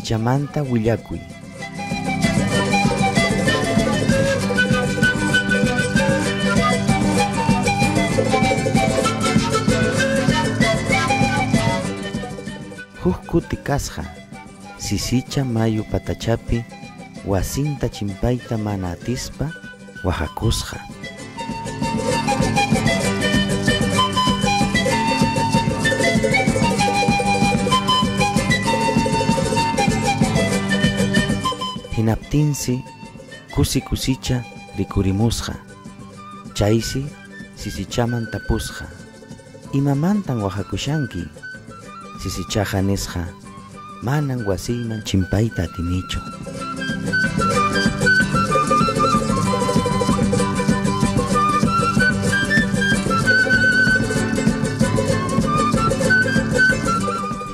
sisichamanta willakuy. Huk kuti kasqa sisicha mayu patachapi wasinta chimpayta mana atispa wajakusqa. Hinaptinsi kusicha rikurimusqa. Chaysi sisichaman tapusqa. Imamantan wajakushanki? Sisichaqa nisqa manan wasiyman chimpayta atinichu.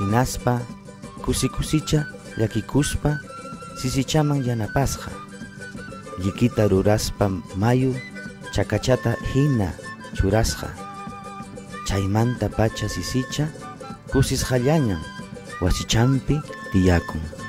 Hinaspa kusicha llakikuspa sisichaman yanapasqa. Llikita ruraspa mayu chakachata hina churasqa. Chaymanta pacha sisicha kusisqallañan wasichampi tiyakun.